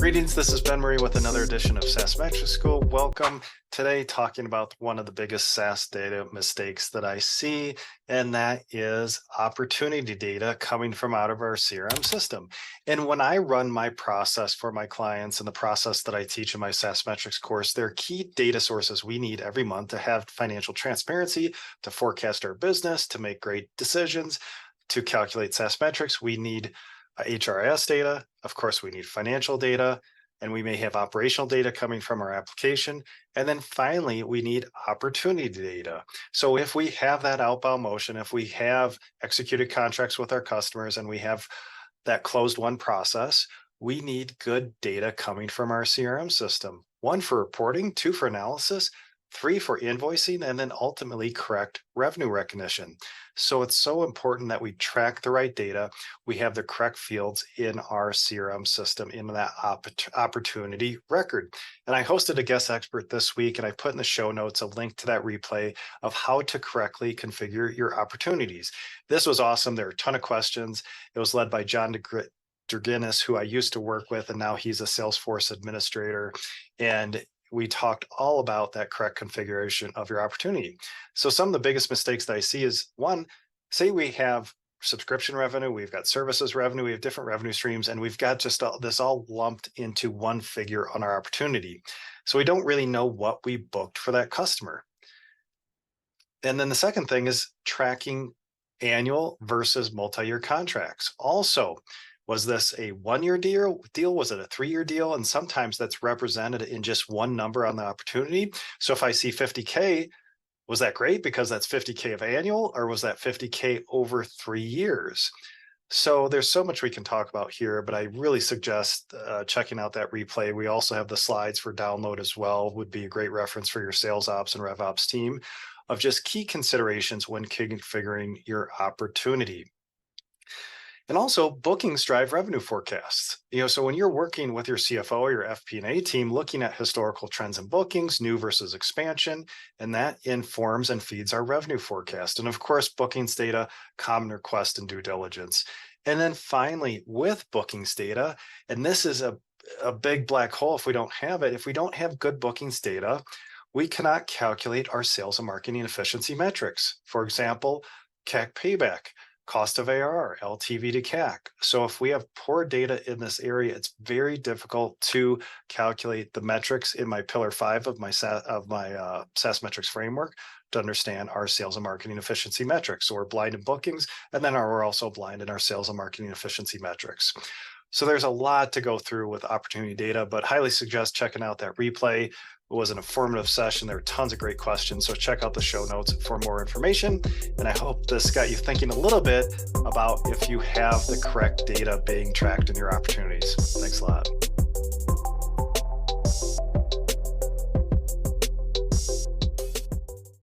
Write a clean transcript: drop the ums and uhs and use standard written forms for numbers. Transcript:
Greetings, this is Ben Murray with another edition of SaaS Metrics School. Welcome. Today talking about one of the biggest SaaS data mistakes that I see, and that is opportunity data coming from out of our CRM system. And when I run my process for my clients and the process that I teach in my SaaS Metrics course, there are key data sources we need every month to have financial transparency, to forecast our business, to make great decisions, to calculate SaaS metrics. We need HRIS data. Of course, we need financial data, and we may have operational data coming from our application. And then finally, we need opportunity data. So if we have that outbound motion, if we have executed contracts with our customers and we have that closed won process, we need good data coming from our CRM system. 1 for reporting, 2 for analysis, 3 for invoicing, and then ultimately correct revenue recognition. So it's so important that we track the right data. We have the correct fields in our CRM system in that opportunity record. And I hosted a guest expert this week, and I put in the show notes a link to that replay of how to correctly configure your opportunities. This was awesome. There are a ton of questions. It was led by John DeGuinness, who I used to work with, and now he's a Salesforce administrator. And we talked all about that correct configuration of your opportunity. So some of the biggest mistakes that I see is, 1, say we have subscription revenue, we've got services revenue, we have different revenue streams, and we've got just this all lumped into one figure on our opportunity. So we don't really know what we booked for that customer. And then the second thing is tracking annual versus multi-year contracts. Also, was this a 1-year deal? Was it a 3-year deal? And sometimes that's represented in just one number on the opportunity. So if I see 50K, was that great because that's 50K of annual, or was that 50K over 3 years? So there's so much we can talk about here, but I really suggest checking out that replay. We also have the slides for download as well. Would be a great reference for your sales ops and rev ops team of just key considerations when configuring your opportunity. And also, bookings drive revenue forecasts. So when you're working with your CFO or your FP&A team, looking at historical trends in bookings, new versus expansion, and that informs and feeds our revenue forecast. And of course, bookings data, common request, and due diligence. And then finally, with bookings data, and this is a big black hole if we don't have it, if we don't have good bookings data, we cannot calculate our sales and marketing efficiency metrics. For example, CAC payback, cost of ARR, LTV to CAC. So if we have poor data in this area, it's very difficult to calculate the metrics in my pillar 5 of my SaaS metrics framework to understand our sales and marketing efficiency metrics. So we're blind in bookings, and then we're also blind in our sales and marketing efficiency metrics. So there's a lot to go through with opportunity data, but highly suggest checking out that replay. It was an informative session. There were tons of great questions. So check out the show notes for more information. And I hope this got you thinking a little bit about if you have the correct data being tracked in your opportunities. Thanks a lot.